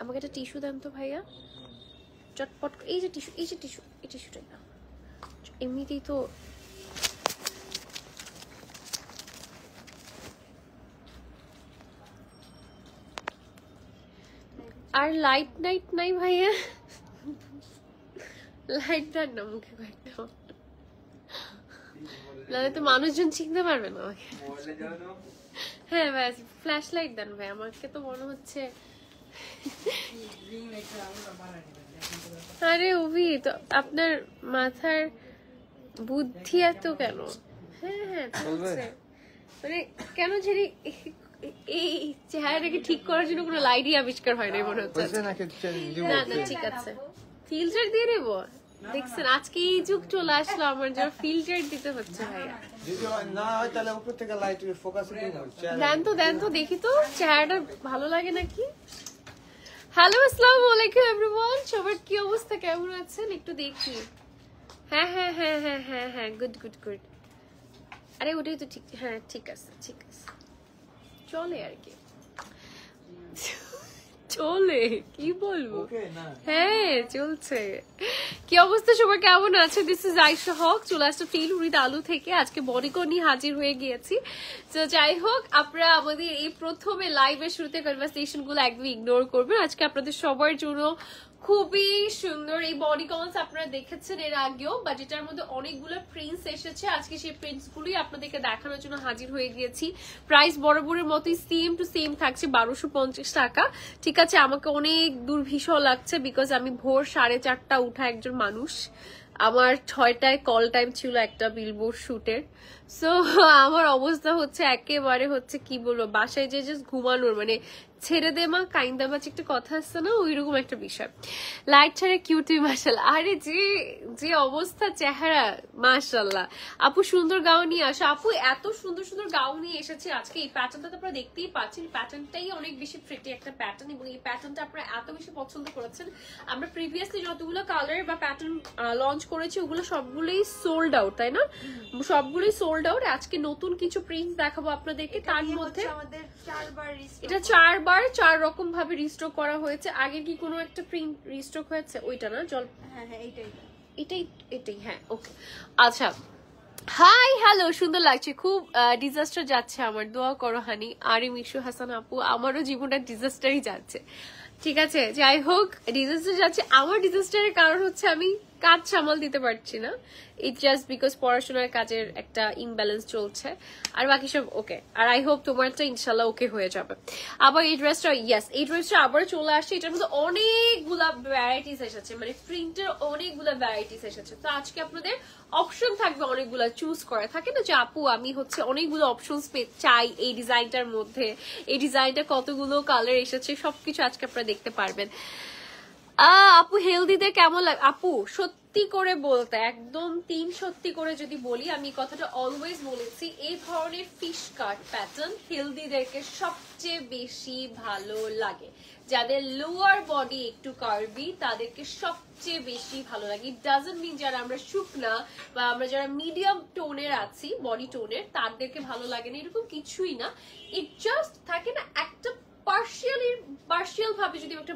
আমাকে একটা টিস্যু দেন তো ভাইয়া, চটপট। এই যে টিস্যু, এই যে টিস্যু, এই টিস্যুটাই না, এমনিতেই তো। আর লাইট নাইট নাই ভাইয়া, লাইট দেন না মুখে কয়েকটা, নাহলে তো মানুষজন চিনতে পারবে না আমাকে। হ্যাঁ ভাই, ফ্ল্যাশ লাইট দেন ভাই, আমাকে তো মনে হচ্ছে। আরে অভি, তো আপনার মাথার বুদ্ধি এত কেন? হ্যাঁ হ্যাঁ, মানে কেন জানি এই চেহারাটাকে ঠিক করার জন্য কোনো লাইটই আবিষ্কার হয় নাই মনে হচ্ছে। না না ঠিক আছে, ফিল্টার দিয়ে নেবো। দেখছেন আজকে এই যুগ চলে আসলো আমার জন্য ফিল্টার দিতে হচ্ছে ভাইয়া। দেন তো দেখি তো চেহারাটা ভালো লাগে নাকি। হ্যালো আসসালামু আলাইকুম এভরিওয়ান, সবার কি অবস্থা, কেমন আছেন একটু দেখি। হ্যাঁ হ্যাঁ হ্যাঁ হ্যাঁ হ্যাঁ হ্যাঁ, গুড গুড গুড। আরে ওটাই তো ঠিক, হ্যাঁ ঠিক আছে ঠিক আছে, চলে আর কি, চলে কি বলবো। হ্যাঁ চলছে। কি অবস্থা সবার, কেমন আছে? দিস ইজ আয়েশা হক, চলে আসছে ফিল উইথ আলু থেকে। আজকে বডিকন নিয়ে হাজির হয়ে গিয়েছি। তো যাই হোক, আপনারা আমাদের এই প্রথমে লাইভের শুরুতে কনভারসেশন গুলো একদম ইগনোর করবেন। আজকে আপনাদের সবার জন্য খুবই সুন্দর এই বডিকনস আপনারা দেখেছেন এর আগেও, বাট এটার মধ্যে অনেকগুলো প্রিন্টস এসেছে। আজকে সেই প্রিন্টস গুলোই আপনাদেরকে দেখানোর জন্য হাজির হয়ে গিয়েছি। প্রাইস বরাবরের মতোই সেম টু সেম থাকছে 1250 টাকা। ঠিক আছে, আমাকে অনেক দুর্বিষহ লাগছে বিকজ আমি ভোর 4:30 উঠা একজন মানুষ। আমার 6টায় কল টাইম ছিল একটা বিলবোর্ড শুটের। সো আমার অবস্থা হচ্ছে একেবারে হচ্ছে কি বলবো, বাসায় যে জাস্ট ঘুমানোর, মানে ছেড়ে দে মা কাইন্দা বাচ্চা একটা কথা আসছে না, ওইরকম একটা বিষয়। লাইট ছাড়া কিউটি মাশাআল্লাহ। আরে যে যে অবস্থা চেহারা, মাশাআল্লাহ। আপু সুন্দর গাউন নিয়ে আসো। আপু এত সুন্দর সুন্দর গাউন নিয়ে এসেছে আজকে। এই প্যাটার্নটা তো আপনারা দেখতেই পাচ্ছেন, প্যাটার্নটাই অনেক বেশি প্রিটি একটা প্যাটার্ন, এবং এই প্যাটার্নটা আপনারা এত বেশি পছন্দ করেছেন। আমরা প্রিভিয়াসলি যতগুলো কালার বা প্যাটার্ন লঞ্চ করেছি ওগুলো সবগুলোই সোল্ড আউট, তাই না? সবগুলোই সোল্ড আউট। আজকে নতুন কিছু প্রিন্ট দেখাবো আপনাদেরকে, তার মধ্যে এটা 4 বার 4 রকম ভাবে রিস্টক করা হয়েছে। আগে কি কোনো একটা প্রিন্ট রিস্টক হয়েছে? ওইটা না, জল, হ্যাঁ হ্যাঁ এটাই হ্যাঁ ওকে আচ্ছা। হাই হ্যালো, সুন্দর লাগছে খুব। ডিজাস্টার যাচ্ছে আমার, দোয়া করো হানি। আরে মিশু হাসান আপু, আমারও জীবনটা ডিজাস্টারই যাচ্ছে। ঠিক আছে, যাই হোক, ডিজাস্টার যাচ্ছে। আমার ডিজাস্টারের কারণ হচ্ছে আমি কাজ সামাল দিতে পারছি না। ইট জাস্ট বিকজ পড়াশোনার কাজের একটা ইমব্যালেন্স চলছে, আর বাকি সব ওকে। আর আই হোপ তোমারটা ইনশাল্লাহ ওকে হয়ে যাবে। আবার এই ড্রেসটা, ইয়েস এই ড্রেসটা আবার চলে আসছে। এটার মধ্যে অনেকগুলা ভ্যারাইটিস এসেছে, মানে প্রিন্টের অনেকগুলা ভ্যারাইটিস এসেছে। তো আজকে আপনাদের অপশন থাকবে অনেকগুলা চুজ করা, থাকে না যে আপু আমি হচ্ছে অনেকগুলো অপশনস চাই এই ডিজাইনটার মধ্যে, এই ডিজাইনটা কতগুলো কালার এসেছে সবকিছু আজকে আপনারা দেখতে পারবেন। আপু হেলদিতে কেমন লাগে? আপু সত্যি করে বলতে, একদম সত্যি করে যদি বলি, আমি কথাটা অলওয়েজ বলেছি, এই ধরনের ফিশ কাট প্যাটার্ন হেলদিদেরকে সবচেয়ে বেশি ভালো লাগে। যাদের লোয়ার বডি একটু কার্ভি তাদেরকে সবচেয়ে বেশি ভালো লাগে। ইট ডাজন্ট মিন যারা আমরা শুকনা বা আমরা যারা মিডিয়াম টোনের আছি, বডি টোনের, তাদেরকে ভালো লাগে না, এরকম কিছুই না। ইট জাস্ট থাকে না একটা পার্শিয়াল ভাবে যদি একটা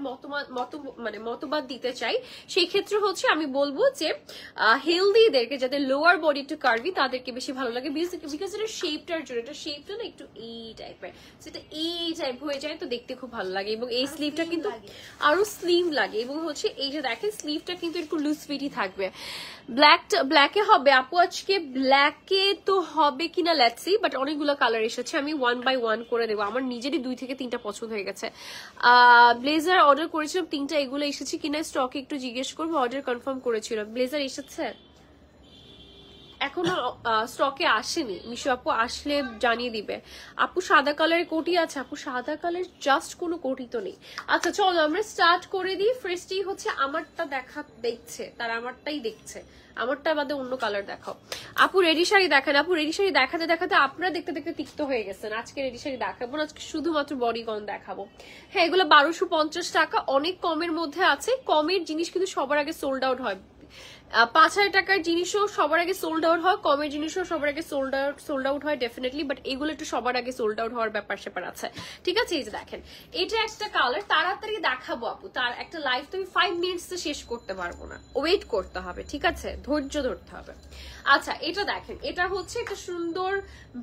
মতবাদ দিতে চাই, সেই ক্ষেত্রে হচ্ছে আমি বলবো যে হেলদিদেরকে, যাদের লোয়ার বডি একটু কার্ভি, তাদেরকে বেশি ভালো লাগে বিকজ এটা শেপটার জন্য। এটা শেপটা না একটু এই টাইপের, সেটা এই টাইপ হয়ে যায়, তো দেখতে খুব ভালো লাগে। এবং এই স্লিভটা কিন্তু আরো স্লিম লাগে, এবং হচ্ছে এই যে দেখেন স্লিভটা কিন্তু একটু লুজ ফিটই থাকবে। ব্ল্যাকে হবে আপু, আজকে ব্ল্যাকে তো হবে কিনা লেটস সি, বাট অনেকগুলো কালার এসেছে, আমি 1 বাই 1 করে দেবো। আমার নিজেরই 2 থেকে 3টা পছন্দ হয়ে গেছে। ব্লেজার অর্ডার করেছিলাম 3টা, এগুলো এসেছে কিনা স্টকে একটু জিজ্ঞেস করবো। অর্ডার কনফার্ম করেছিল। ব্লেজার এসেছে, এখনো স্টকে আসেনি। মিশু আপু আসলে জানিয়ে দিবে। আপু সাদা কালারের কোটি আছে? আপু সাদা কালার জাস্ট কোনো কোটি তো নেই। আচ্ছা চলো আমরা স্টার্ট করে দিই। ফার্স্টেই হচ্ছে আমারটা দেখছে, তার আমারটাই দেখছে, আমারটা বাদে অন্য কালার দেখাও। আপু রেডি শাড়ি দেখেন। আপু রেডি শাড়ি দেখাতে দেখাতে আপনারা দেখতে দেখতে তিক্ত হয়ে গেছেন। আজকে রেডি শাড়ি দেখাবো না, আজকে শুধুমাত্র বডিকন দেখাবো। হ্যাঁ এগুলো 1250 টাকা, অনেক কমের মধ্যে আছে। কমের জিনিস কিন্তু সবার আগে সোল্ড আউট হয়, 5,000 টাকার জিনিসও সবার আগে সোল্ড আউট হয়, কমের জিনিসও সবার আগে সোল্ড আউট হয় ডেফিনেটলি, বাট এগুলো একটু সবার আগে সোল্ড আউট হওয়ার ব্যাপার স্যাপার আছে। ঠিক আছে, এই যে দেখেন এটা একটা কালার, তাড়াতাড়ি দেখাবো আপু, তার একটা লাইফ তুমি 5 মিনিটস শেষ করতে পারবো না, ওয়েট করতে হবে, ঠিক আছে, ধৈর্য ধরতে হবে। আচ্ছা এটা দেখেন, এটা হচ্ছে একটা সুন্দর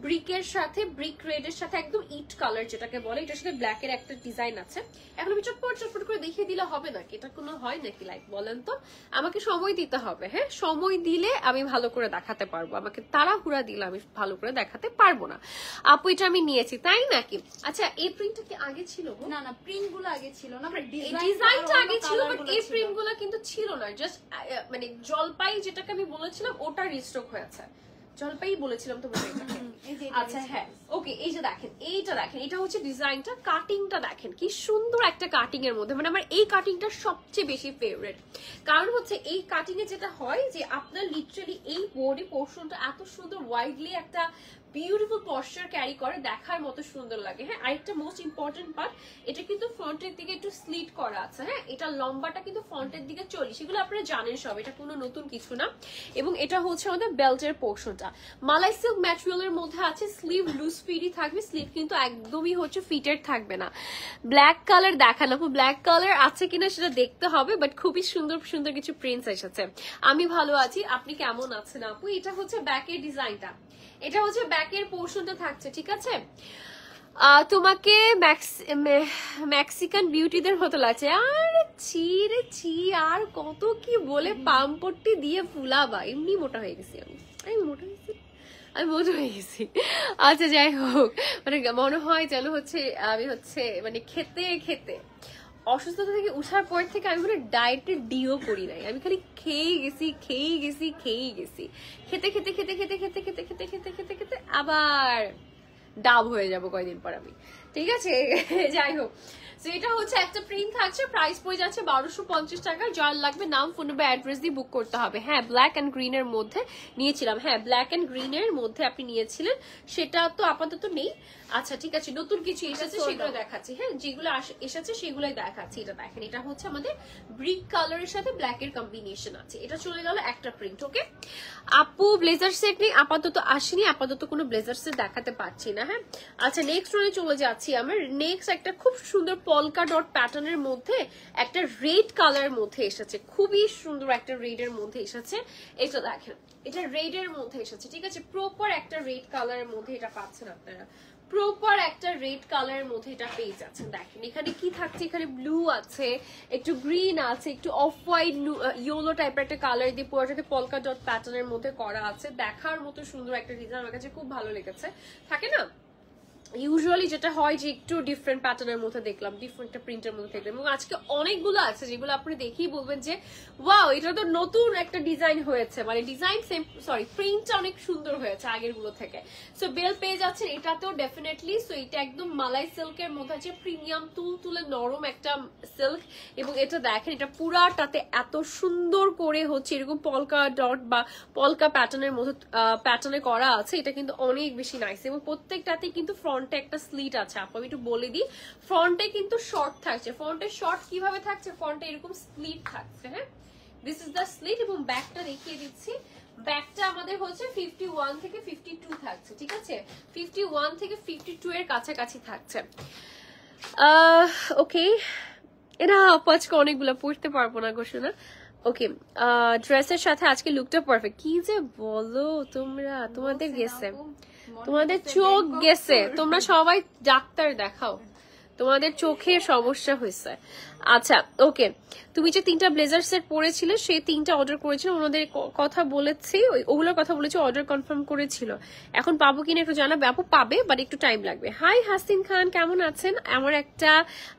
ব্রিকের সাথে, ব্রিক রেডের সাথে একদম ইট কালার যেটাকে বলে, এটার সাথে ব্ল্যাকের একটা ডিজাইন আছে। এখন আমি চটপট করে দেখিয়ে দিলে হবে নাকি? এটা কোনো হয় নাকি? লাইক বলেন তো, আমাকে সময় দিতে হবে। হ্যাঁ, সময় দিলে আমি ভালো করে দেখাতে পারবো, আমাকে তাড়াহুড়া দিলে আমি ভালো করে দেখাতে পারবো না। আপু এটা আমি নিয়েছি তাই নাকি? আচ্ছা এই প্রিন্টটা কি আগে ছিল? না না, প্রিন্ট গুলো আগে ছিল না, ডিজাইনটা আগে ছিল, বাট এই প্রিন্ট গুলো কিন্তু ছিল না। জাস্ট মানে জলপাই যেটাকে আমি বলেছিলাম ওটা রিস্টক হয়েছে, জলপাই বলেছিলাম তোমাকে এটাকে। আচ্ছা হ্যাঁ ওকে, এই যে দেখেন এইটা দেখেন, এটা হচ্ছে ডিজাইনটা, কাটিংটা দেখেন কি সুন্দর একটা কাটিং এর মধ্যে, মানে আমার এই কাটিংটা সবচেয়ে বেশি ফেভারিট। কারণ হচ্ছে এই কাটিং এ যেটা হয় যে আপনার লিটারালি এই বডি পোর্শনটা এত সুন্দর ওয়াইডলি একটা বিউটিফুল পশ্চার ক্যারি করে, দেখার মতো সুন্দর লাগে। হ্যাঁ, আরেকটা মোস্ট ইম্পর্টেন্ট পার্ট, এটা কিন্তু ফ্রন্টের দিকে একটু স্লিট করা আছে। হ্যাঁ, এটা লম্বাটা কিন্তু ফ্রন্টের দিকে 40, সেগুলো আপনারা জানেন সব, এটা কোনো নতুন কিছু না। এবং এটা হচ্ছে আমাদের বেল্টের পোর্শনটা মালাই সিল্ক ম্যাটেরিয়ালের মধ্যে আছে, স্লিভ লুজ ফিটই থাকবে, স্লিভ কিন্তু একদমই হচ্ছে ফিটেড থাকবে না। ব্ল্যাক কালার দেখান আপু, ব্ল্যাক কালার আছে কিনা সেটা দেখতে হবে, বাট খুবই সুন্দর সুন্দর কিছু প্রিন্টস এসেছে। আমি ভালো আছি, আপনি কেমন আছেন আপু? এটা হচ্ছে ব্যাকের ডিজাইনটা, এটা হচ্ছে ব্যাকের পোর্শনটা থাকছে, ঠিক আছে। তোমাকে মেক্সিকান বিউটিদের মতো লাগছে। আরে ছি রে ছি, আর কত কি বলে পাম্পট্টি দিয়ে ফুলাবা, এমনি মোটা হয়ে গেছি আমি মোটা হয়ে গেছি। আচ্ছা যাই হোক, মানে মনে হয় যেন হচ্ছে আমি হচ্ছে মানে খেতে খেতে অসুস্থতা থেকে উঠার পর থেকে আমি মানে ডায়েটের ডিও করি নাই, আমি খালি খেয়ে গেছি খেতে খেতে খেতে খেতে খেতে খেতে খেতে খেতে খেতে খেতে আবার ডাব হয়ে যাবো কয়দিন পর আমি, ঠিক আছে। যাই হোক, এটা হচ্ছে একটা প্রিন্ট থাকছে, প্রাইস পড়ে যাচ্ছে 1250 টাকা। যার লাগবে নাম, ফোন নাম্বার, অ্যাড্রেস দিয়ে বুক করতে হবে। হ্যাঁ, ব্ল্যাক এন্ড গ্রিন এর মধ্যে নিয়েছিলাম, হ্যাঁ ব্ল্যাক এন্ড গ্রিন এর মধ্যে আপনি নিয়েছিলেন, সেটা তো আপাতত নেই। আচ্ছা ঠিক আছে, নতুন কিছু এসেছে সেগুলো দেখাচ্ছি। হ্যাঁ, যেগুলো এসেছে সেগুলোই দেখাচ্ছি। এটা দেখেন, এটা হচ্ছে আমাদের ব্রিক কালারের সাথে ব্ল্যাক এর কম্বিনেশন আছে। এটা চলে গেল একটা প্রিন্ট। ওকে আপু, ব্লেজার সেট নেই আপাতত, আসেনি আপাতত, কোনো ব্লেজার সেট দেখাতে পাচ্ছি না। হ্যাঁ আচ্ছা, নেক্সট ওয়ানে চলে যাচ্ছি। আমার নেক্সট একটা খুব সুন্দর পলকা ডট প্যাটার্নের মধ্যে একটা রেড কালার মধ্যে এসেছে, খুবই সুন্দর একটা রেড এর মধ্যে এসেছে। এটা দেখেন, এটা রেড এর মধ্যে এসেছে, ঠিক আছে, প্রপার একটা রেড কালারের মধ্যে এটা পাচ্ছেন আপনারা, প্রপার একটা রেড কালারের মধ্যে এটা পেয়ে যাচ্ছেন। দেখেন এখানে কি থাকছে, এখানে ব্লু আছে, একটু গ্রিন আছে, একটু অফ হোয়াইট ইয়েলো টাইপের একটা কালার দিয়ে পুরোটাতে পলকা ডট প্যাটার্নের মধ্যে করা আছে, দেখার মতো সুন্দর একটা ডিজাইন, আমার কাছে খুব ভালো লেগেছে। থাকে না ইউজুয়ালি যেটা হয় যে একটু ডিফারেন্ট প্যাটার্নের মধ্যে দেখলাম, ডিফারেন্ট প্রিন্টের মধ্যে দেখলাম, এবং আজকে অনেকগুলো আছে যেগুলো আপনি দেখেই বলবেন যে ওয়াও এটা তো নতুন একটা ডিজাইন হয়েছে, মানে ডিজাইন সেম, সরি প্রিন্টটা অনেক সুন্দর হয়েছে আগের গুলো থেকে। সো বেল পেয়ে যাচ্ছেন এটাতেও ডেফিনেটলি। সো এটা একদম মালাই সিল্কের মধ্যে আছে, প্রিমিয়াম তুলে নরম একটা সিল্ক, এবং এটা দেখেন এটা পুরাটাতে এত সুন্দর করে হচ্ছে এরকম পলকা ডট বা পলকা প্যাটার্নের মধ্যে প্যাটার্নে করা আছে। এটা কিন্তু অনেক বেশি নাইস, এবং প্রত্যেকটাতে কিন্তু ফ্রন্টে একটা স্লিট আছে। আপু আমি একটু বলে দিই, ফ্রন্টে কিন্তু শর্ট থাকছে। ফ্রন্টে শর্ট কিভাবে থাকছে, ফ্রন্টে এরকম স্লিট থাকছে। হ্যাঁ, দিস ইজ দ্য স্লিট, এবং ব্যাকটা দেখিয়ে দিচ্ছি। ব্যাকটা আমাদের হচ্ছে 51 থেকে 52 থাকছে, ঠিক আছে, 51 থেকে 52 এর কাছাকাছি থাকছে। ওকে, এটা আজকে অনেকগুলো পড়তে পারবো না গো শোনা। ওকে, ড্রেসের সাথে আজকে লুকটা পারফেক্ট। কি যে বলো তোমরা, তোমাদের গেছে, তোমাদের চোখ গেছে, তোমরা সবাই ডাক্তার দেখাও, তোমাদের চোখের সমস্যা হয়েছে। আচ্ছা ওকে, তুমি যে 3টা ব্লেজার সেট পরেছিলে সেই 3টা অর্ডার করেছিল, ওনাদের কথা বলেছি, ওগুলোর কথা বলেছি, অর্ডার কনফার্ম করেছিল, এখন পাবো কিনা একটু জানাবে। আপু পাবে, বাট একটু টাইম লাগবে। হাই হাসিন খান, কেমন আছেন? আমার একটা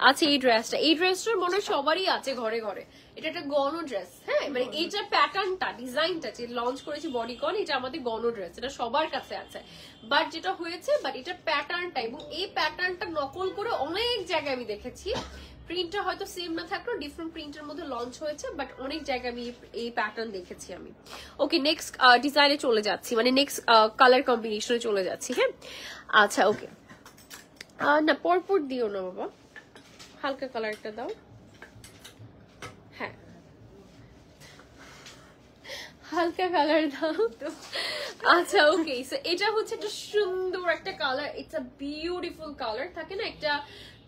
আছে এই ড্রেসটা, এই ড্রেসটার মনে হয় সবারই আছে ঘরে ঘরে, এটা একটা গণ ড্রেস। হ্যাঁ, মানে এইটার প্যাটার্নটা, ডিজাইনটা যে লঞ্চ করেছি বডিকন, এটা আমাদের গণ ড্রেস, এটা সবার কাছে আছে। বাট যেটা হয়েছে, বাট এটার প্যাটার্নটা, এবং এই প্যাটার্নটা নকল করে অনেক জায়গায় আমি দেখেছি, প্রিন্টটা হয়তো সেম না থাকলেও ডিফারেন্ট প্রিন্টের মধ্যে লঞ্চ হয়েছে, বাট অনেক জায়গায় আমি এই প্যাটার্ন দেখেছি আমি। ওকে, নেক্সট ডিজাইনে চলে যাচ্ছি, মানে নেক্সট কালার কম্বিনেশনে চলে যাচ্ছি। হ্যাঁ আচ্ছা ওকে, না পরপর দিও না বাবা, হালকা কালারটা দাও। হ্যাঁ হালকা কালার দাও। আচ্ছা ওকে, সো এটা হচ্ছে একটা সুন্দর একটা colour, it's a beautiful colour, থাকে না একটা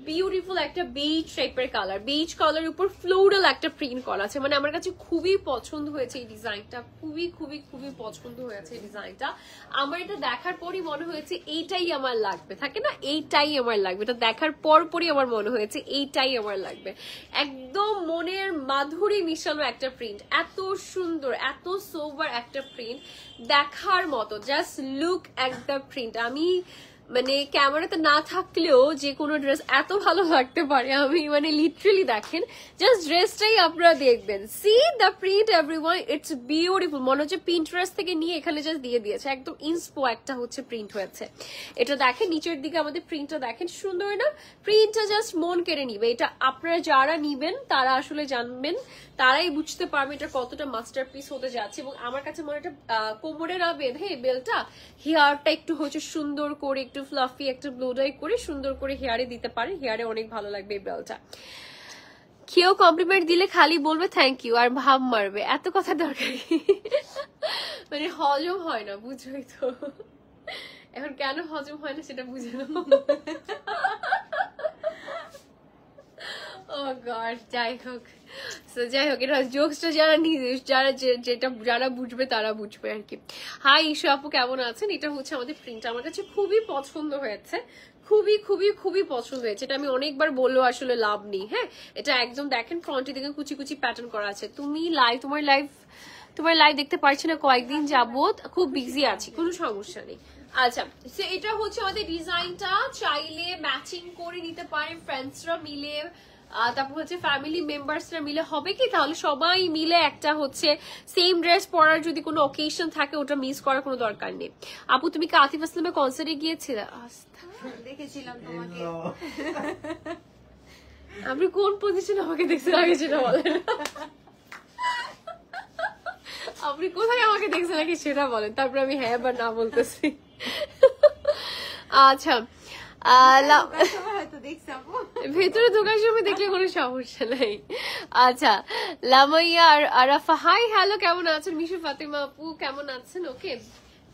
বিউটিফুল একটা বেজ টাইপের কালার, বেজ কালারের উপর ফ্লোরাল একটা প্রিন্ট করা আছে। মানে আমার কাছে খুবই পছন্দ হয়েছে এই ডিজাইনটা, খুবই খুবই খুবই পছন্দ হয়েছে এই ডিজাইনটা। আমার এটা দেখার পরই মনে হয়েছে এইটাই আমার লাগবে, থাকে না এইটাই আমার লাগবে, এটা দেখার পরই আমার মনে হয়েছে এইটাই আমার লাগবে। একদম মনের মাধুরী মিশানো একটা প্রিন্ট, এত সুন্দর এত সোবার একটা প্রিন্ট, দেখার মতো, just look at the print. আমি মানে ক্যামেরাতে না থাকলেও যে কোনো ড্রেস এত ভালো লাগতে পারে, আমি মানে লিটারালি দেখেন জাস্ট ড্রেসটাই আপনারা দেখবেন, C the print everyone, it's beautiful. মনে হচ্ছে পিন্টারেস্ট থেকে নিয়ে এখানে জাস্ট দিয়ে দিয়েছে, একদম ইন্সপো একটা হচ্ছে প্রিন্ট হয়েছে। এটা দেখেন নিচের দিকে আমাদের প্রিন্টটা দেখেন, সুন্দর না প্রিন্টটা, জাস্ট মন কেড়ে নিবে। এটা আপনারা যারা নিবেন তারা আসলে জানবেন, তারাই বুঝতে পারবে এটা কতটা মাস্টারপিস হতে যাচ্ছে। এবং আমার কাছে মনে হয় কোমরে না বেঁধে বেলটা হেয়ারটা একটু হচ্ছে সুন্দর করে একটু ফ্লাফি একটা ব্লোডাই করে সুন্দর করে হেয়ারে দিতে পারে, হেয়ারে অনেক ভালো লাগবে এই বেলটা। কেউ কমপ্লিমেন্ট দিলে খালি বলবে থ্যাংক ইউ আর ভাব মারবে, এত কথা দরকারি মানে হজম হয় না, বুঝোই তো। এখন কেন হজম হয় না সেটা বুঝে নাও। ও গড, যাই হোক এটা জোকসটা যারা বুঝবে তারা বুঝবে আর কি। হাই ঈশা আপু কেমন আছেন? এটা হচ্ছে আমাদের প্রিন্ট, আমার কাছে খুবই পছন্দ হয়েছে, খুবই খুবই খুবই পছন্দ হয়েছে। এটা আমি অনেকবার বললেও আসলে লাভ নেই। হ্যাঁ, এটা একদম দেখেন ফ্রন্টের দিকে কুচি কুচি প্যাটার্ন করা আছে। তোমার লাইভ দেখতে পারছি না কয়েকদিন যাবত, খুব বিজি আছি, কোনো সমস্যা নেই। আচ্ছা, এটা হচ্ছে আমাদের ডিজাইনটা, চাইলে ম্যাচিং করে নিতে পারেন ফ্রেন্ডসরা মিলে, তারপর হচ্ছে ফ্যামিলি মেম্বার্সরা মিলে, হবে কি তাহলে সবাই মিলে একটা হচ্ছে সেম ড্রেস পরার যদি কোনো অকেশন থাকে ওটা মিস করার কোনো দরকার নেই। আপু তুমি কি আতিফ আসলামের কনসার্টে গিয়েছিলে? দেখেছিলাম তোমাকে। আপনি কোন পজিশনে আমাকে দেখছেন আগে সেটা বলেন। আপনি কোথায় আমাকে দেখছেন আগে সেটা বলেন, তারপর আমি হ্যাঁ বা না বলতেছি। আচ্ছা, ভেতরে ঢোকার সময় দেখলে কোনো সমস্যা নাই। আচ্ছা, লামাইয়া আর আরাফা হাই হ্যালো, কেমন আছেন? মিশু ফাতেমা আপু কেমন আছেন? ওকে,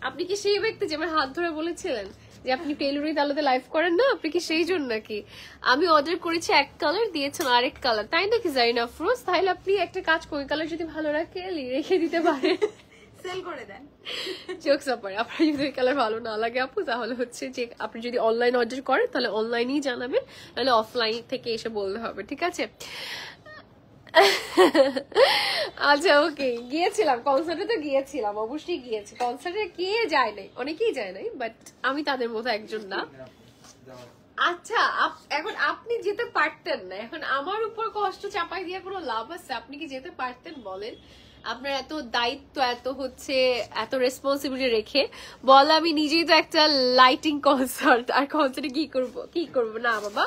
আপনি কি সেই ব্যক্তি যে আমার হাত ধরে বলেছিলেন যে আপনি টেইলরিং আলোতে লাইভ করেন না, আপনি কি সেই জন্য নাকি? আমি অর্ডার করেছি এক কালার, দিয়েছেন আরেক কালার, তাই নাকি জারিনা আফরোজ? তাহলে আপনি একটা কাজ করেন, কালার যদি ভালো রেখে দিতে পারেন, সেল করে দেন। জোকস আপার, আপনার যদি কালার ভালো না লাগে আপু তাহলে হচ্ছে যে আপনি যদি অনলাইন অর্ডার করেন তাহলে অনলাইনেই জানাবেন, নাহলে অফলাইন থেকে এসে বলতে হবে, ঠিক আছে? আচ্ছা ওকে, গিয়েছিলাম কনসার্টে, তো গিয়েছিলাম অবশ্যই গিয়েছি কনসার্টে, কে যায় নাই, অনেকেই যায় নাই, বাট আমি তাদের মতো একজন না। আচ্ছা, এখন আপনি যেতে পারতেন না, এখন আমার উপর কষ্ট চাপাই দিয়ে কোনো লাভ আছে? আপনি কি যেতে পারতেন বলেন? আপনার এত দায়িত্ব, এত রেসপন্সিবিলিটি রেখে বল, আমি নিজেই তো একটা লাইটিং কনসার্ট, আর কনসার্টে কি করবো না বাবা,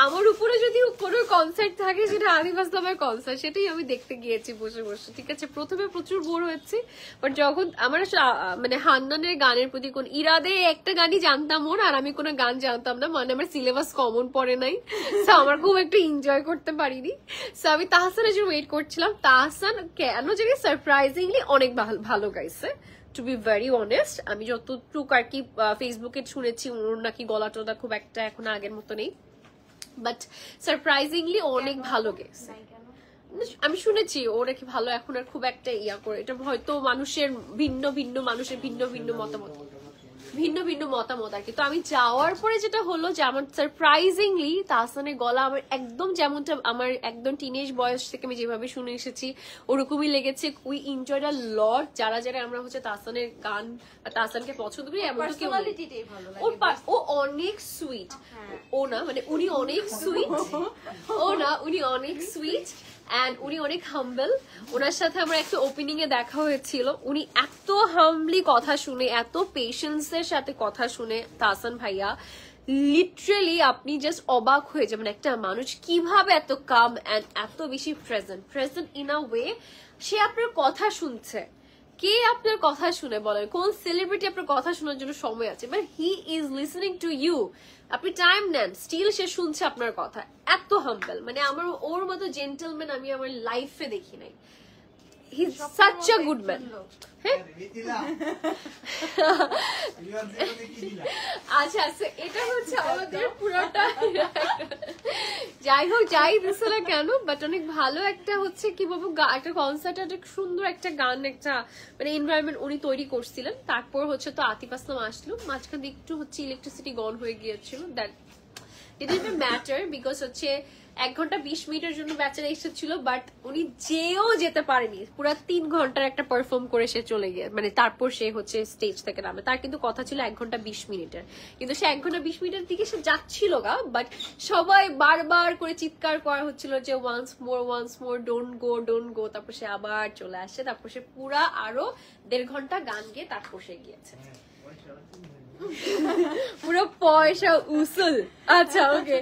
আমার উপরে যদি কোনো কনসার্ট থাকে সেটা আতিফ আসলামের কনসার্ট, সেটাই আমি দেখতে গিয়েছি বসে বসে, ঠিক আছে? প্রথমে প্রচুর বোর হয়েছি, বাট যখন আমার মানে হান্নানের গানের প্রতি কোন ইরাদে একটা গানই জানতাম ওর, আর আমি কোনো গান জানতাম না, মানে আমার সিলেবাস কমন পড়ে নাই, সো আমার খুব একটু এনজয় করতে পারিনি। সো আমি তাহসানের জন্য ওয়েট করছিলাম, তাহসান কেন জানি সারপ্রাইজিংলি অনেক ভালো গাইছে, টু বি ভেরি অনেস্ট। আমি যতটুকু আর কি ফেসবুকে শুনেছি ওর নাকি গলা টলা খুব একটা এখন আগের মতো নেই, বাট সারপ্রাইজিংলি অনেক ভালো গেছে। আমি শুনেছি ও নাকি ভালো এখন আর খুব একটা করে, এটা হয়তো মানুষের ভিন্ন ভিন্ন মতামত আর কি। তো আমি যাওয়ার পরে যেটা হলো যে আমার সারপ্রাইজিংলি তাহসানের গলা আমার একদম যেমনটা আমার একদম টিনেজ বয়স থেকে আমি যেভাবে শুনে এসেছি ওরকমই লেগেছে। উই এনজয়েড আ লট, যারা আমরা হচ্ছে তাহসানের গান বা তাহসানকে পছন্দ করি, এমন তো কেউ ও অনেক সুইট, ও না মানে উনি অনেক সুইট, উনি অনেক সুইট অ্যান্ড উনি অনেক হাম্বল। ওনার সাথে আমার একটা ওপেনিং এ দেখা হয়েছিল, উনি এত হাম্বলি কথা শুনে, এত পেশেন্সের সাথে কথা শুনে তাহসান ভাইয়া, লিটারেলি আপনি জাস্ট অবাক হয়ে যাবেন একটা মানুষ কিভাবে এত কাম অ্যান্ড এত বেশি প্রেজেন্ট ইন আ ওয়ে। সে আপনার কথা শুনছে, কে আপনার কথা শুনে বলেন? কোন সেলিব্রিটি আপনার কথা শোনার জন্য সময় আছে? But he is listening to you, আপনি টাইম নেন, স্টিল সে শুনছে আপনার কথা। এত হাম্বল, মানে আমার ওর মতো জেন্টলম্যান আমি আমার লাইফে দেখি নাই। He is such a good man. হ্যাঁ আচ্ছা আচ্ছা, এটা হচ্ছে আমাদের পুরোটা যাই হোক যাই দিছে না কেন, বাট অনেক ভালো একটা হচ্ছে কি বলবো একটা কনসার্ট, একটা সুন্দর একটা গান, একটা মানে এনভায়রনমেন্ট উনি তৈরি করছিলেন। তারপর হচ্ছে তো আতিফ আসলাম আসলো, মাঝখানে একটু হচ্ছে ইলেকট্রিসিটি গন হয়ে গিয়েছিল, that it didn't matter because হচ্ছে 1 ঘন্টা 20 মিনিটের জন্য বেচারা এসেছিল, বাট উনি যেতে পারেনি, পুরো 3 ঘন্টার একটা পারফর্ম করে সে চলে গিয়ে, মানে তারপর সে হচ্ছে স্টেজ থেকে নামে। তার কিন্তু কথা ছিল 1 ঘন্টা 20 মিনিটের, কিন্তু সে 1 ঘন্টা 20 মিনিটের দিকে সে যাচ্ছিল গা, বাট সবাই বারবার করে চিৎকার করা হচ্ছিল যে ওয়ান্স মোর ডোন্ট গো। তারপর সে আবার চলে আসে, তারপর সে পুরা আরো 1.5 ঘন্টা গান গিয়ে তারপর সে গিয়েছে। পুরো পয়সা উসুল। আচ্ছা ওকে,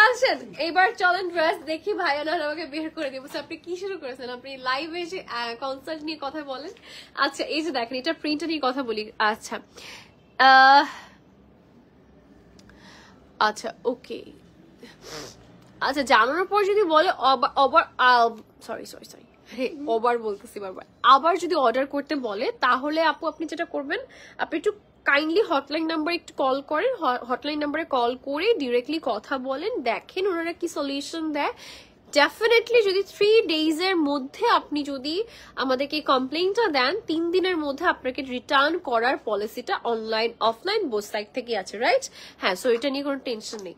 আসেন এবার চলেন ড্রেস দেখি, ভাইয়া না আমাকে বের করে দিব। আপনি কি শুরু করেছেন? আপনি লাইভে এসে কনসার্ট নিয়ে কথা বলেন। আচ্ছা এই যে দেখেন, এটা প্রিন্টার নিয়ে কথা বলি। আচ্ছা আচ্ছা ওকে, আচ্ছা জানানোর পর যদি বলে সরি ওভার বলতেছি বারবার, আবার যদি অর্ডার করতে বলে তাহলে আপু আপনি যেটা করবেন, আপনি একটু কাইন্ডলি হটলাইন নাম্বারে একটু কল করেন, হটলাইন নাম্বারে কল করে ডিরেক্টলি কথা বলেন, দেখেন ওনারা কি সলিউশন দেয়। ডেফিনেটলি যদি 3 days এর মধ্যে আপনি যদি আমাদেরকে কমপ্লেইনটা দেন, 3 দিনের মধ্যে আপনাকে রিটার্ন করার পলিসিটা অনলাইন অফলাইন বোথ সাইড থেকে আছে, রাইট? হ্যাঁ, সো এটা নিয়ে কোনো টেনশন নেই।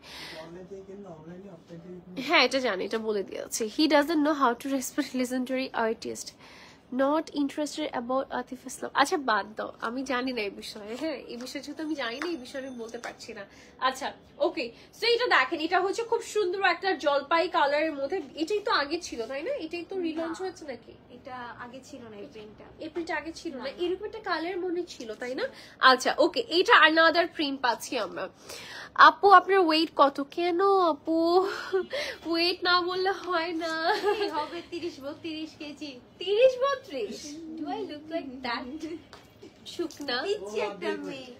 হ্যাঁ এটা জানি, এটা বলে দিয়েছে। He doesn't know how to respect legendary artist, not interested about Atif Aslam. আচ্ছা বাদ দাও, আমি জানি না এই বিষয়ে। হ্যাঁ এই বিষয়ে যেহেতু আমি জানি না, এই বিষয়ে আমি বলতে পারছি না। আচ্ছা ওকে, সো এটা দেখেন, এটা হচ্ছে খুব সুন্দর একটা জলপাই কালারের মধ্যে। এটাই তো আগে ছিল তাই না? এটাই তো রিলঞ্চ হয়েছে নাকি? এটা আগে ছিল না, এই প্রিন্টটা। এই প্রিন্টটা আগে ছিল না, এরকম একটা কালার মনে ছিল তাই না? আচ্ছা ওকে, এটা আনাদার প্রিন্ট পাচ্ছি আমরা। আপু আপনার ওয়েট কত? কেন আপু ওয়েট না বললে হয় না? হবে 30-32 KG. 30-32? Do I look like that? শুকনা পিচ্চি একটা মেয়ে।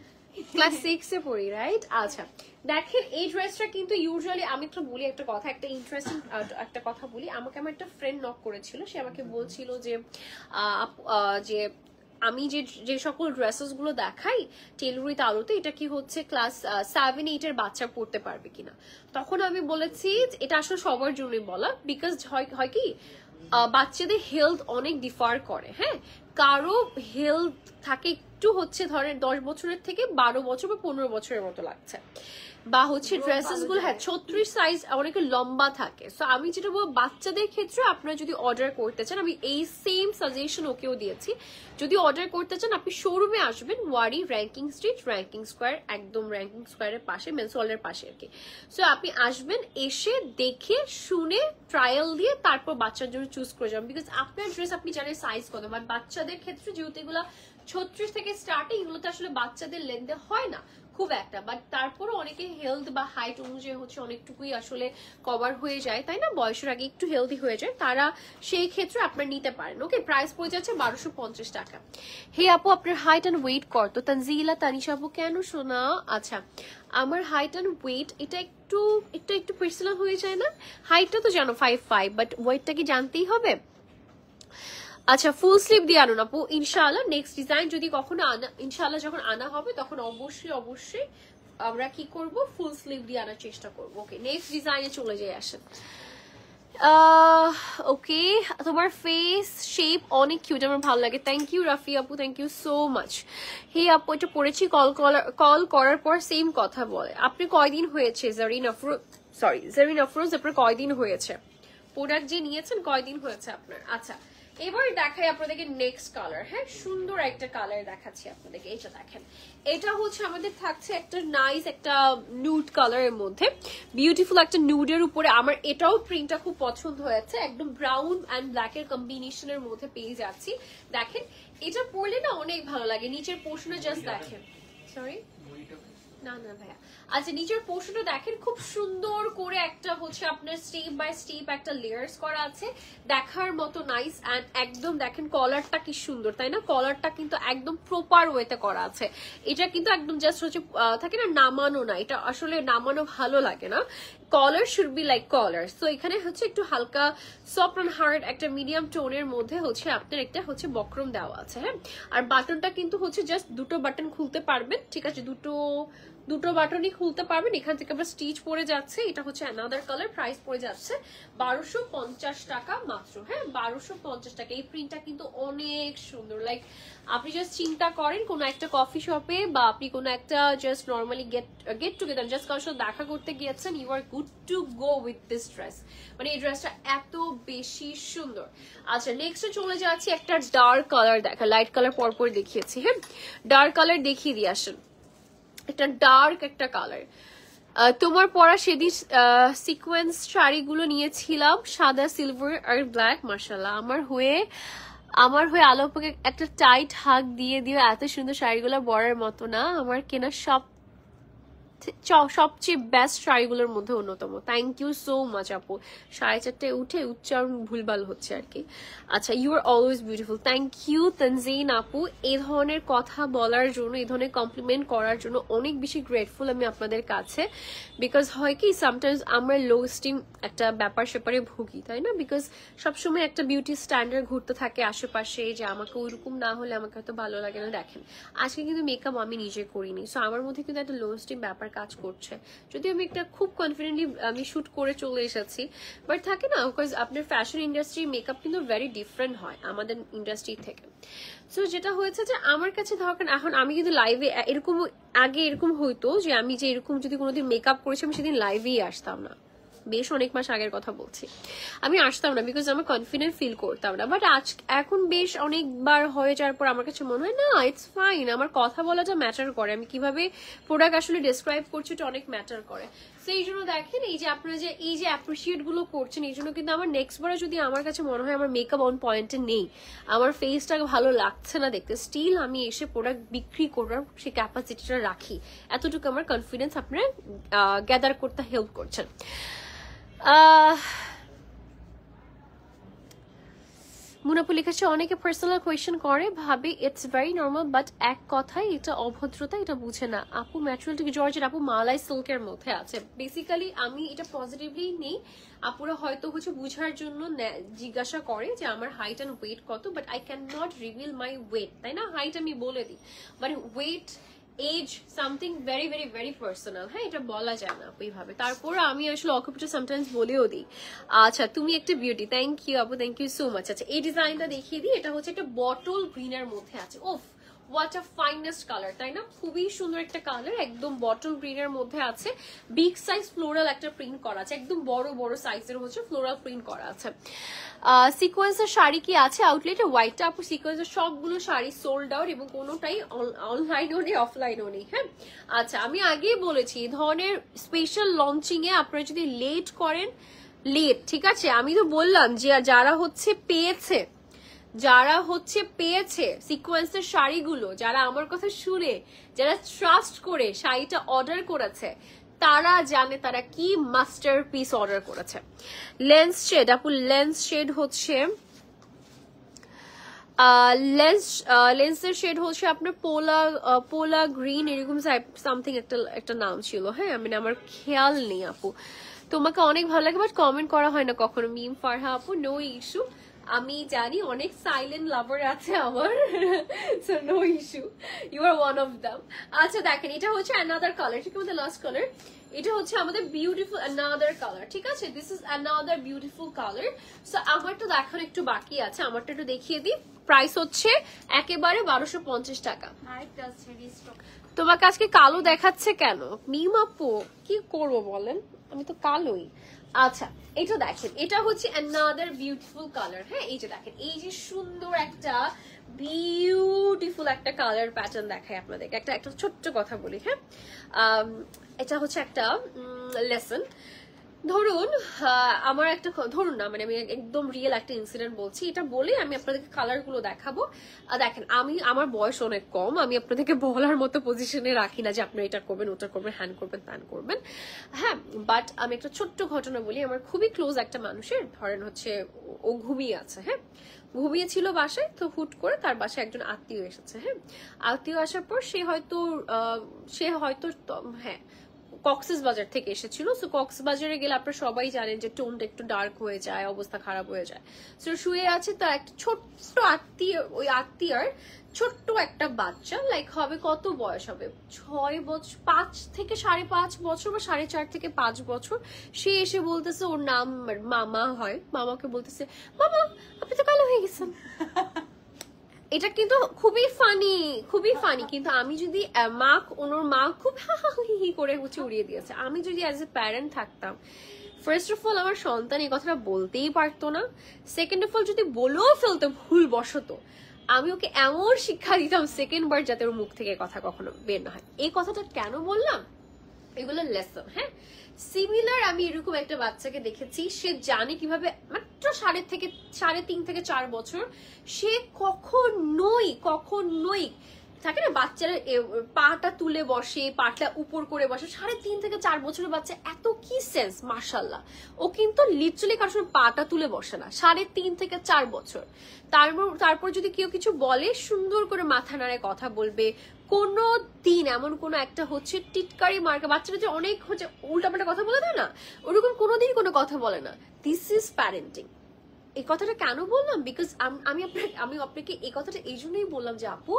ক্লাস 6 এ পড়ি, রাইট? আচ্ছা দেখেন এই ড্রেসটা কিন্তু ইউজুয়ালি, আমি একটু বলি একটা কথা, একটা ইন্টারেস্টিং একটা কথা বলি। আমাকে আমার একটা ফ্রেন্ড নক করেছিল, সে আমাকে বলছিল যে যে আমি যে সকল ড্রেসেস গুলো দেখাই টেলরিতে আলোতে, এটা কি হচ্ছে ক্লাস 7-8 এর বাচ্চা পড়তে পারবে কিনা। তখন আমি বলেছি এটা আসলে সবার জন্যই বলা, বিকজ হয় কি বাচ্চাদের হেলথ অনেক ডিফার করে। হ্যাঁ, কারো হেলথ থাকে একটু হচ্ছে ধরেন 10 বছরের থেকে 12 বছর বা 15 বছরের মতো লাগছে, বা হচ্ছে ড্রেসেস গুলো হ্যাঁ 36 সাইজ অনেকে লম্বা থাকে। সো আমি যেটা বলবো, বাচ্চাদের ক্ষেত্রে আপনারা যদি অর্ডার করতে চান, আমি এই সেম সাজেশন ওকেও দিয়েছি, যদি অর্ডার করতে চান আপনি শোরুমে আসবেন, ওয়ারি র্যাঙ্কিং স্ট্রিট র্যাঙ্কিং স্কোয়ার, একদম র্যাঙ্কিং স্কোয়ারের পাশে, মেন্সওয়ালের পাশে আর কি। সো আপনি আসবেন, এসে দেখে শুনে ট্রায়াল দিয়ে তারপর বাচ্চার জন্য চুজ করে যাবেন, বিকজ আপনার ড্রেস আপনি জানেন সাইজ কত, বাট বাচ্চাদের ক্ষেত্রে যেহেতু এগুলো 36 থেকে স্টার্টিং, এগুলোতে আসলে বাচ্চাদের লেন্থে হয় না খুব একটা, বাট তারপরও অনেকে হেলথ বা হাইট অনুযায়ী হচ্ছে অনেকটুকুই আসলে কভার হয়ে যায় তাই না, বয়সের আগে একটু হেলদি হয়ে যায়, তারা সেই ক্ষেত্রে আপনার নিতে পারেন। ওকে, প্রাইস পড়ে যাচ্ছে 1250 টাকা। হে আপু আপনার হাইট অ্যান্ড ওয়েট কত? তানজিলা তানিশা আপু কেন শোনা? আচ্ছা আমার হাইট অ্যান্ড ওয়েট এটা একটু পার্সোনাল হয়ে যায় না? হাইটটা তো জানো 5'5", বাট ওয়েটটা কি জানতেই হবে? আচ্ছা ফুল স্লিভ দিয়ে আনুন আপু ইনশাআল্লাহ। নেক্সট ডিজাইন যদি কখনো ইনশাআল্লাহ যখন আনা হবে তখন অবশ্যই আমরা কি করব, ফুল স্লিভ দিয়ে আনার চেষ্টা করব। ওকে, নেক্সট ডিজাইনে চলে যাই, আসেন। ওকে, তোমার ফেস শেপ অনেক কিউট, আমার ভালো লাগে। থ্যাংক ইউ রাফি আপু, থ্যাংক ইউ সো মাচ। হে আপু এটা পড়েছি, কল করার পর সেম কথা বলে। আপনি কয়দিন হয়েছে জারিন আফরোজ আপনার কয়দিন হয়েছে প্রোডাক্ট যে নিয়েছেন, কয়দিন হয়েছে আপনার? আচ্ছা এবার দেখাই আপনাদেরকে নেক্সট কালার। হ্যাঁ সুন্দর একটা কালার দেখাচ্ছি আপনাদেরকে, এটা দেখেন, এটা হচ্ছে আমাদের থাকছে একটা নাইস একটা নুড কালারের মধ্যে, বিউটিফুল একটা নুডের উপরে। আমার এটাও প্রিন্টটা খুব পছন্দ হয়েছে, একদম ব্রাউন অ্যান্ড ব্ল্যাক এর কম্বিনেশনের মধ্যে পেয়ে যাচ্ছি। দেখেন এটা পরলে না অনেক ভালো লাগে, নিচের পোর্শনে জাস্ট দেখেন, সরি না ভাইয়া। আচ্ছা নিচের পোর্শনটা দেখেন, খুব সুন্দর করে একটা হচ্ছে আপনার স্টেপ বাই স্টেপ একটা লেয়ার্স করা আছে, দেখার মতো নাইস। অ্যান্ড একদম দেখেন কলারটা কি সুন্দর, তাই না? কলারটা কিন্তু একদম প্রপার ওয়েতে করা আছে। এটা কিন্তু একদম জাস্ট হচ্ছে থাকে না নামানো না, এটা আসলে নামানো ভালো লাগে না। Collar should be like collar. So এখানে হচ্ছে একটু হালকা সফট অ্যান্ড হার্ড একটা মিডিয়াম টোনের মধ্যে হচ্ছে আপনার একটা হচ্ছে বক্রম দেওয়া আছে। হ্যাঁ, আর বাটনটা কিন্তু হচ্ছে জাস্ট দুটো বাটন খুলতে পারবেন, ঠিক আছে? দুটো বাটনই খুলতে পারবেন। এখান থেকে আমরা স্টিচ পরে যাচ্ছে। এটা হচ্ছে অ্যানাদার কালার, প্রাইস পড়ে যাচ্ছে 1250 টাকা মাত্র। হ্যাঁ, 1250 টাকা। এই প্রিন্টটা কিন্তু অনেক সুন্দর। লাইক আপনি জাস্ট চিন্তা করেন কোনো একটা কফি শপে বা আপনি কোনো একটা just normally get together just কারোর সাথে দেখা করতে গিয়েছেন, you are good to go with this dress. মানে এই ড্রেসটা এত বেশি সুন্দর। আচ্ছা, নেক্সটে চলে যাচ্ছি একটা ডার্ক কালার দেখা, লাইট কালার পরপর দেখিয়েছি। হ্যাঁ, ডার্ক কালার দেখিয়ে দিয়ে আসেন। একটা ডার্ক একটা কালার। তোমার পরা সেদিন সিকোয়েন্স শাড়িগুলো নিয়েছিলাম, সাদা, সিলভার আর ব্ল্যাক। মাশাআল্লাহ, আমার হয়ে আলোপাকে একটা টাইট হাগ দিয়ে দিও। এত সুন্দর শাড়িগুলো পরার মতো না, আমার কেনা সবচেয়ে বেস্ট শাড়িগুলোর মধ্যে অন্যতম। থ্যাংক ইউ সো মাচ আপু। 4:30 উঠে উচ্চারণ ভুলভাল হচ্ছে আর কি। আচ্ছা, you are always beautiful. Thank you Tanzin আপু, এই ধরনের কথা বলার জন্য, এই ধরনের কমপ্লিমেন্ট করার জন্য অনেক বেশি গ্রেটফুল আমি আপনাদের কাছে। বিকজ হয় কি সামটাইমস আমরা লো স্টিম একটা ব্যাপার সেপারে ভুগি, তাই না? বিকজ সবসময় একটা বিউটি স্ট্যান্ডার্ড ঘুরতে থাকে আশেপাশে, যে আমাকে ওইরকম না হলে আমাকে হয়তো ভালো লাগে না। দেখেন আজকে কিন্তু মেকআপ আমি নিজে করিনি, সো আমার মধ্যে কিন্তু একটা লো স্টিম ব্যাপার কাজ করছে। যদি আমি একটা খুব কনফিডেন্টলি আমি শুট করে চলে এসেছি, বাট থাকে না, বিকজ আপনার ফ্যাশন ইন্ডাস্ট্রি মেকআপ কিন্তু ভেরি ডিফারেন্ট হয় আমাদের ইন্ডাস্ট্রি থেকে। সো যেটা হয়েছে যে আমার কাছে ধরেন এখন আমি কিন্তু লাইভে এরকম, আগে এরকম হইতো যে আমি যে এরকম যদি কোনোদিন মেকআপ করেছি আমি সেদিন লাইভেই আসতাম না। বেশ অনেক মাস আগের কথা বলছি, আমি আসতাম না বিকজ আমার কনফিডেন্ট ফিল করতাম না। বাট এখন বেশ অনেকবার হয়ে যাওয়ার পর আমার কাছে মনে হয় না, ইটস ফাইন, আমার কথা বলাটা ম্যাটার করে, আমি কিভাবে প্রোডাক্ট আসলে ডিসক্রাইব করছি এটা অনেক ম্যাটার করে। সেই জন্য দেখেন এই যে আপনারা যে এই যে অ্যাপ্রিসিয়েট গুলো করছেন, এই জন্য কিন্তু আমার নেক্সট বারে যদি আমার কাছে মনে হয় আমার মেকআপ অন পয়েন্টে নেই, আমার ফেসটা ভালো লাগছে না দেখতে, স্টিল আমি এসে প্রোডাক্ট বিক্রি করার সেই ক্যাপাসিটিটা রাখি। এতটুকু আমার কনফিডেন্স আপনারা গ্যাদার করতে হেল্প করছেন। মুনাপু লিখেছে অনেকে পার্সোনাল কোয়েশ্চেন করে, ভাবে ইটস ভেরি নর্মাল, বাট এক কথায় এটা অভদ্রতা, এটা বুঝে না। আপু ম্যাটেরিয়ালটা জর্জেট, আপু মালাই সিল্কের মধ্যে আছে। বেসিক্যালি আমি এটা পজিটিভলি নেই, আপুরা হয়তো হচ্ছে বুঝার জন্য জিজ্ঞাসা করে যে আমার হাইট অ্যান্ড ওয়েট কত, but I can not reveal my weight, তাই না? হাইট আমি বলে দিই, but weight, as something very very very personal. হ্যাঁ, এটা বলা যায় না ওইভাবে। তারপর আমি আসলে অকুপেশন সামটাইমস বলেও দিই। আচ্ছা, তুমি একটা বিউটি, থ্যাংক ইউ আপু, থ্যাংক ইউ সো মাচ। আচ্ছা, এই ডিজাইনটা দেখিয়ে দিই। এটা হচ্ছে একটা বটল গ্রিনের মধ্যে আছে। ওফ, হোয়াট আ ফাইনেস্ট কালার, তাই না? খুবই সুন্দর একটা কালার, একদম বটল গ্রিনের মধ্যে আছে। বিগ সাইজ ফ্লোরাল একটা প্রিন্ট করা আছে, একদম বড় বড় সাইজের হচ্ছে ফ্লোরাল প্রিন্ট করা আছে। সিকোয়েন্সের শাড়ি কি আছে আউটলেটে? হোয়াইটটা আপু সিকোয়েন্সের সবগুলো শাড়ি সোল্ড আউট, এবং কোনোটাই অনলাইনও নেই অফলাইনও নেই। হ্যাঁ, আচ্ছা, আমি আগেই বলেছি এই ধরনের স্পেশাল লঞ্চিং এ আপনারা যদি লেট করেন, ঠিক আছে? আমি তো বললাম যে যারা পেয়েছে সিকোয়েন্সের শাড়িগুলো, যারা আমার কথা শুনে, যারা ট্রাস্ট করে শাড়িটা অর্ডার করেছে, তারা জানে তারা কি মাস্টারপিস অর্ডার করেছে। লেন্স শেড আপু, লেন্স শেড হচ্ছে লেন্সের শেড হচ্ছে আপনার পোলা গ্রিন, এরকম সামথিং একটা নাম ছিল। হ্যাঁ, মানে আমার খেয়াল নেই আপু। তোমাকে অনেক ভালো লাগে, বাট কমেন্ট করা হয় না কখনো। মিম ফারহা আপু, নো ইস্যু, আমি জানি অনেক সাইলেন্ট লাভার আছে আমার, so no issue, you are one of them. আচ্ছা দেখেন, এটা হচ্ছে অ্যানাদার কালার, ঠিক আছে? লাস্ট কালার, এটা হচ্ছে আমাদের বিউটিফুল অ্যানাদার কালার, ঠিক আছে? This is another beautiful colour. So আমারটা দেখানো একটু বাকি আছে, আমারটা একটু দেখিয়ে দিই। প্রাইস হচ্ছে একেবারে 1250 টাকা। তোমাকে আজকে কালো দেখাচ্ছে কেন মিম আপু? কি করবো বলেন, আমি তো কালোই। আচ্ছা, এটা দেখেন, এটা হচ্ছে অ্যানাদার বিউটিফুল কালার। হ্যাঁ, এই যে দেখেন, এই যে সুন্দর একটা বিউটিফুল একটা কালার প্যাটার্ন দেখায় আপনাদেরকে। একটা ছোট্ট কথা বলি। হ্যাঁ, এটা হচ্ছে একটা লেসন। ধরুন আমার একটা ধরুন না, মানে আমি একদম রিয়েল একটা ইনসিডেন্ট বলছি, এটা বলে আমি আপনাদেরকে কালার গুলো দেখাবো। দেখেন আমার বয়স অনেক কম, আমি আপনাদেরকে বলার মতো পজিশনে রাখি না যে আপনারা এটা করবেন ওটা করবেন হ্যান করবেন ত্যান করবেন। হ্যাঁ, বাট আমি একটা ছোট্ট ঘটনা বলি। আমার খুবই ক্লোজ একটা মানুষের, ধরেন হচ্ছে ও ঘুমিয়ে আছে, হ্যাঁ ঘুমিয়ে ছিল বাসায়, তো হুট করে তার বাসায় একজন আত্মীয় এসেছে। হ্যাঁ, আত্মীয় আসার পর সে হয়তো হ্যাঁ কক্সবাজার থেকে এসেছিল। সো কক্সবাজারে গেলে আপনারা সবাই জানেন যে টোনটা একটু ডার্ক হয়ে যায়, অবস্থা খারাপ হয়ে যায়। সো শুয়ে আছে, তার একটা ছোট্ট আত্মীয়, ওই আত্মীয়ার ছোট্ট একটা বাচ্চা, লাইক হবে কত বয়স হবে 6 বছর, 5 থেকে 5.5 বছর বা 4.5 থেকে 5 বছর। সে এসে বলতেছে, ওর নাম মামা হয়, মামাকে বলতেছে মামা আপনি তো কালো হয়ে গেছেন। এটা কিন্তু খুবই ফানি, কিন্তু আমি যদি ওনার মা খুব হি করে হচ্ছে উড়িয়ে দিয়েছে। আমি যদি অ্যাজ এ প্যারেন্ট থাকতাম, ফার্স্ট অফ অল আমার সন্তান এই কথাটা বলতেই পারতো না, সেকেন্ড অফ অল যদি বলেও ফেলতো ভুল বশত, আমি ওকে এমন শিক্ষা দিতাম সেকেন্ড বার যাতে ওর মুখ থেকে কথা কখনো বের না হয়। এই কথাটা কেন বললাম, এগুলো লেসন। হ্যাঁ, সিমিলার আমি এরকম একটা বাচ্চাকে দেখেছি, সে জানে কিভাবে মাত্র 3.5 থেকে 4 বছর, সে কখনোই থাকে না বাচ্চারা পাটা তুলে বসে, পাটা উপর করে বসে, 3.5 থেকে 4 বছরের বাচ্চা এত কি সেন্স মাশাআল্লাহ। ও কিন্তু লিটারালি কারোর সময় পাটা তুলে বসে না, 3.5 থেকে 4 বছর। তারপর যদি কেউ কিছু বলে সুন্দর করে মাথা নাড়ায় কথা বলবে। কোনো দিন এমন কোনো একটা হচ্ছে টিটকারি মার্কা, বাচ্চারা যে অনেক হচ্ছে উল্টাপাল্টা কথা বলে দেয় না, ওরকম কোনোদিন কোনো কথা বলে না। This is parenting. এই কথাটা কেন বললাম, বিকজ আমি আপনাকে এই কথাটা এই জন্যই বললাম যে আপু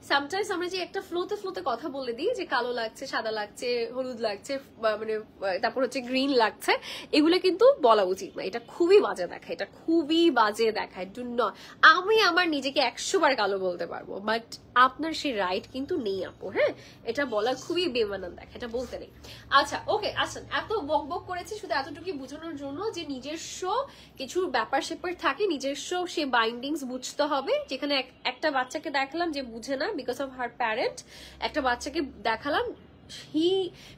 সামটাইমস আমরা যে একটা ফ্লোতে কথা বলে দিই যে কালো লাগছে, সাদা লাগছে, হলুদ লাগছে, মানে তারপর হচ্ছে গ্রিন লাগছে, এগুলো কিন্তু বলা উচিত না। এটা খুবই বাজে দেখায়, ডু নট। আমি আমার নিজেকে 100 বার কালো বলতে পারবো, বাট আপনার সেই রাইট কিন্তু নেই আপু। হ্যাঁ, এটা বলা খুবই বেমানান দেখায়, এটা বলতে নেই। আচ্ছা ওকে, আসেন, এত বক করেছি শুধু এতটুকু বোঝানোর জন্য যে নিজস্ব কিছু ব্যাপার থাকে, নিজস্ব সে বাইন্ডিংস বুঝতে হবে। যেখানে একটা বাচ্চাকে দেখালাম যে বুঝে না বিকজ অফ হার প্যারেন্ট, একটা বাচ্চাকে দেখালাম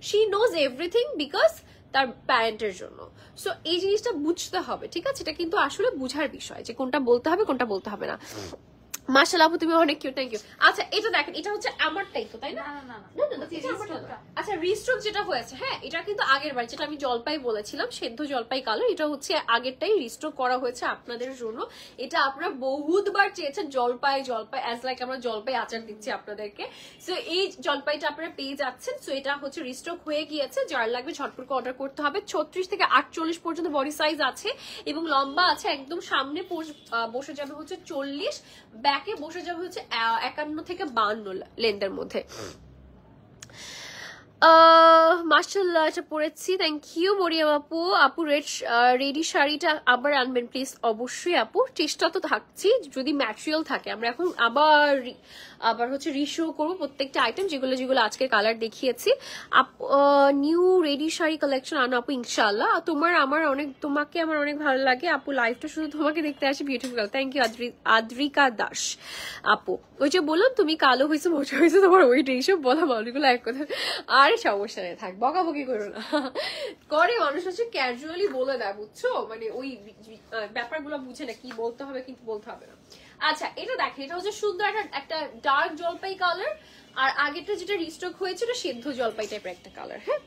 শি নোজ এভরিথিং বিকজ তার প্যারেন্টের জন্য। সো এই জিনিসটা বুঝতে হবে, ঠিক আছে? এটা কিন্তু আসলে বুঝার বিষয় যে কোনটা বলতে হবে কোনটা বলতে হবে না। মাশাআল্লাহ আপু তুমি অনেক কিউট, থ্যাংক ইউ। আচ্ছা এটা দেখেন, এটা হচ্ছে আমারটাই তো, তাই না? আচ্ছা রিস্ট্রোক যেটা হয়েছে, হ্যাঁ এটা কিন্তু আগের বার যেটা আমি জলপাই বলেছিলাম, সেদ্ধ জলপাই কালার, এটা হচ্ছে আগেরটাই রিস্ট্রোক করা হয়েছে আপনাদের জন্য। এটা আপনারা বহুতবার চেয়েছেন, জলপাই অ্যাজ লাইক আমরা জলপাই আচার দিচ্ছি আপনাদেরকে। সো এই জলপাইটা আপনারা পেয়ে যাচ্ছেন। সো এটা হচ্ছে রিস্ট্রোক হয়ে গিয়েছে, যার লাগবে ঝটপট অর্ডার করতে হবে। 36 থেকে 48 পর্যন্ত বডি সাইজ আছে এবং লম্বা আছে, একদম সামনে বসে যাবে হচ্ছে 40, ব্যাকে বসে যাবে হচ্ছে 51 থেকে 52 লেন্থের মধ্যে। মাশাআল্লাহ এটা পরেছি, থ্যাংক ইউ মরিয়াম আপু রেডি শাড়িটা আবার আনবেন প্লিজ। অবশ্যই আপু, চেষ্টা তো থাকছি, যদি ম্যাটেরিয়াল থাকে আমরা এখন আবার হচ্ছে রিশো করবো প্রত্যেকটা আইটেম, যেগুলো আজকে কালার দেখিয়েছি। নিউ রেডি শাড়ি কালেকশন আনো আপু ইনশাআল্লাহ। তোমাকে আমার অনেক ভালো লাগে আপু, লাইফটা শুধু তোমাকে দেখতে আসি, beautiful. Thank you Adrika Das আপু। ওই যে বললাম তুমি কালো হয়েছে মোটা হয়েছে তোমার ওইটা, এইসব বলা মানুষগুলো এক কথা। আর সমস্যা নেই, থাক বকাবকি করো না, করে মানুষ হচ্ছে ক্যাজুয়ালি বলে দেয়, বুঝছো, মানে ওই ব্যাপারগুলো বুঝে না কি বলতে হবে কিন্তু বলতে হবে না। আচ্ছা এটা দেখেন, এটা হচ্ছে সুন্দর একটা ডার্ক জলপাই কালার, আর আগেরটা যেটা রিস্টক হয়েছে এটা সেদ্ধ জলপাই টাইপের একটা কালার। হ্যাঁ,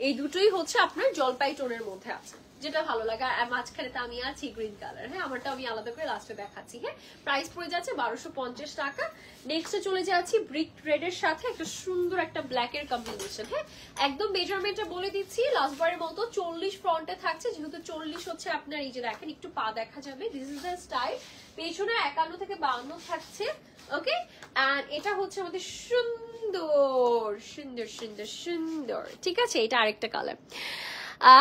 এই দুটোই হচ্ছে আপনার জলপাই টোনের মধ্যে আছে, যেটা ভালো লাগে। আর মাঝখানে তো আমি আছি গ্রিন কালার। হ্যাঁ, আমারটা আমি আলাদা করে লাস্টে দেখাচ্ছি। হ্যাঁ, প্রাইস পড়ে যাচ্ছে 1250 টাকা। নেক্সটে চলে যাচ্ছি ব্রিক রেডের সাথে একটা সুন্দর একটা ব্ল্যাক এর কম্বিনেশন। হ্যাঁ, একদম মেজারমেন্টটা বলে দিচ্ছি, লাস্ট বারের মতো 40 ফ্রন্টে থাকছে, যেহেতু 40 হচ্ছে আপনার, এই যে দেখেন একটু পা দেখা যাবে, দিস ইজ দ্য স্টাইল। পেছনে 51 থেকে 52 থাকছে। ওকে, এন্ড এটা হচ্ছে আমাদের সুন্দর সুন্দর সুন্দর সুন্দর, ঠিক আছে? এটা আরেকটা কালার।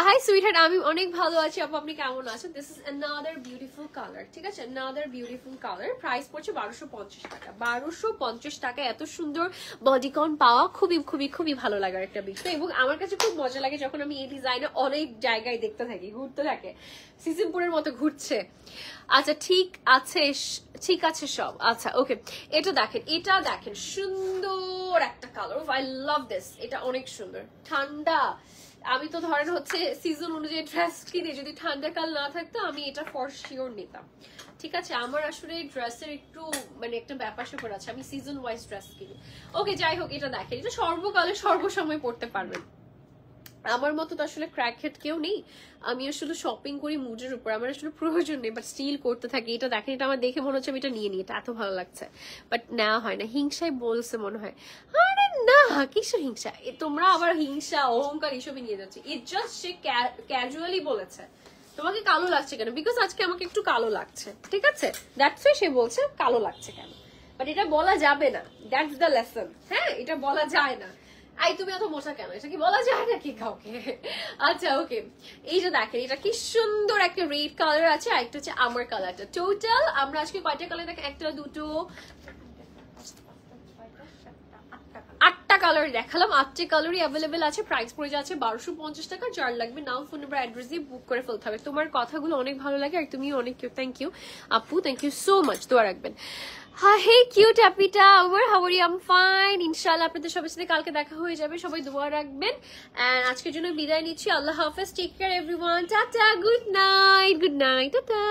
হাই সুইটহার্ট, আমি অনেক ভালো আছি আপু, আপনি কেমন আছেন? This is another beautiful colour, ঠিক আছে? Another beautiful colour. প্রাইস পড়ছে 1250 টাকা। 1250 টাকা এত সুন্দর বডিকন পাওয়া খুবই খুবই খুবই ভালো লাগার একটা বিষয়, এবং আমার কাছে খুব মজা লাগে যখন আমি এই ডিজাইনে অনেক জায়গায় দেখতে থাকি, ঘুরতে থাকে, সিজনপুরের মতো ঘুরছে। আচ্ছা ঠিক আছে সব। আচ্ছা ওকে, এটা দেখেন সুন্দর একটা কালার, আই লাভ দিস। এটা অনেক সুন্দর, ঠান্ডা আমি তো ধরেন হচ্ছে সিজন অনুযায়ী ড্রেস কিনে, যদি ঠান্ডা কাল না থাকতো আমি এটা ফর শিওর নিতাম। ঠিক আছে, আমার আসলে ড্রেসের একটু মানে একটা ব্যাপার স্যাপার আছে, আমি সিজন ওয়াইজ ড্রেস কিনি। ওকে যাই হোক, এটা দেখেন, এটা সর্বকালে সর্বসময় পড়তে পারবেন। আমার মতো তো আসলে ক্র্যাক হেড কেউ নেই, আমি আসলে শপিং করি মুডের উপর, আমার আসলে প্রয়োজন নেই, বাট স্টিল করতে থাকি। এটা দেখেন, এটা আমার দেখে মনে হচ্ছে আমি এটা নিয়ে নিই, এটা এত ভালো লাগছে, বাট নেওয়া হয় না। হিংসায় বলছে মনে হয়, আরে না কিসের হিংসা, তোমরা আবার হিংসা অহংকার এসবই নিয়ে যাচ্ছে। ইট জাস্ট সে ক্যাজুয়ালি বলেছে তোমাকে কালো লাগছে কেন, বিকজ আজকে আমাকে একটু কালো লাগছে, ঠিক আছে, দ্যাটস ওয়াই সে বলছে কালো লাগছে কেন, বাট এটা বলা যাবে না, দ্যাটস দ্য লেসন। হ্যাঁ, এটা বলা যায় না, আই তুমি এত মোটা কেন, এটা কি বলা যায় নাকি কাউকে? আচ্ছা ওকে, এই যে দেখেন, এটা কি সুন্দর একটা রেড কালার আছে, আর একটা হচ্ছে আমার কালারটা। টোটাল আমরা আজকে কয়টা কালার দেখেন, একটা দুটো 8টা কালার দেখালাম, 8টে কালারই অ্যাভেলেবেল আছে। প্রাইস পড়ে যাচ্ছে 1250 টাকা। যার লাগবে নাম, ফোন নাম্বার, অ্যাড্রেস দিয়ে বুক করে ফেলতে হবে। তোমার কথাগুলো অনেক ভালো লাগে, আর তুমিও অনেক কিউট। থ্যাংক ইউ আপু, থ্যাংক ইউ সো মাচ, দোয়া রাখবেন। হ্যাঁ, হে কিউট হ্যাপিটা আমার, how are you? I am fine, ইনশাআল্লাহ আপনাদের সবার সাথে কালকে দেখা হয়ে যাবে। সবাই দোয়া রাখবেন, এন্ড আজকের জন্য বিদায় নিচ্ছি। আল্লাহ হাফেজ, take care everyone, tata, good night, tata.